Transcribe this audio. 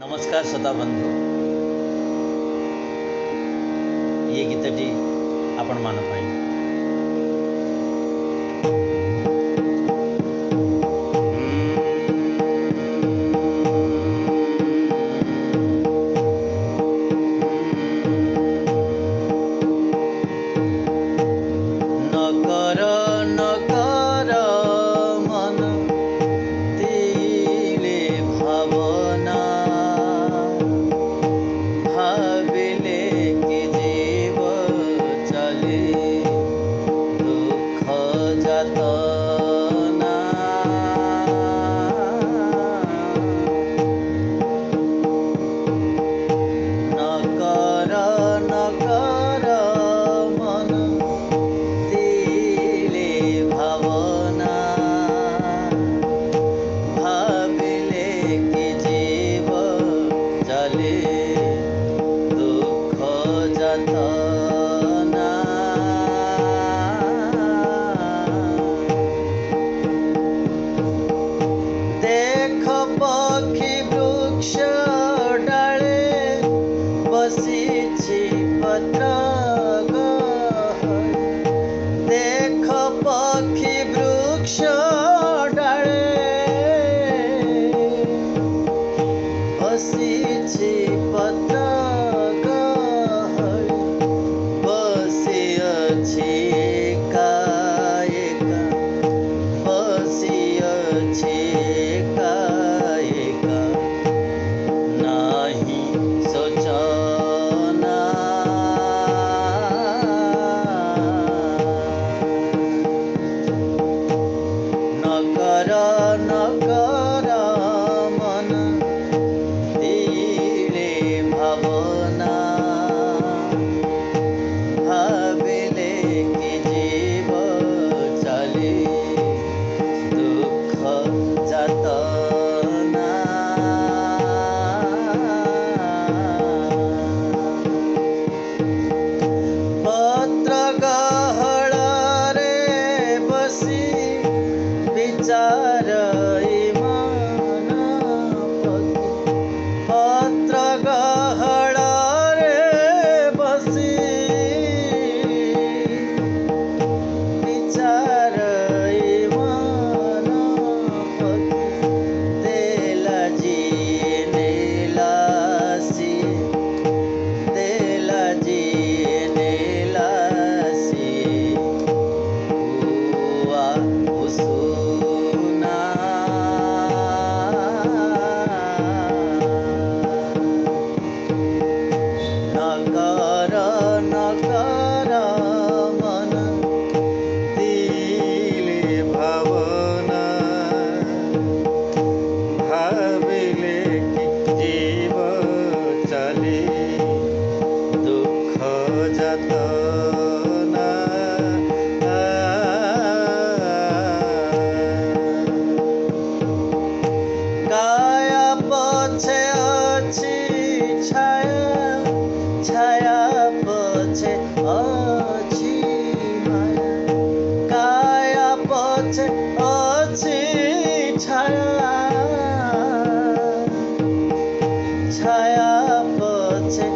नमस्कार श्रोता बंधु, ये गीतटी आपण मान पाई नकर नकर मन दिले भावना भाविले कि जीव चले दुख जातना नकर नकर मन दिले भावना भाविले कि जीव चले दुख जातना देख पक्षी वृक्ष डाले बसिछि पत्र गहरे देख पक्षी वृक्ष डाले बसिछि पत्र गहरे बसिअछि एका एका बसिअछि एका एका नाही सोचना नकर नकर मन दिले भावना भाविले कि जीव चले दुख जातना पत्र गहଳରେ बसी विचार मन पति पत्र गहଳରେ बसी विचार मन पति देला जिए नेला सिए देला जिए नेला सिए हुआ उसुना नकर नकर मन दिले भावना भाविले कि जीव चले दुख जातना काया पछे अछि छाया छाया पछे अछि माया काया पछे अछि छाया छाया पछे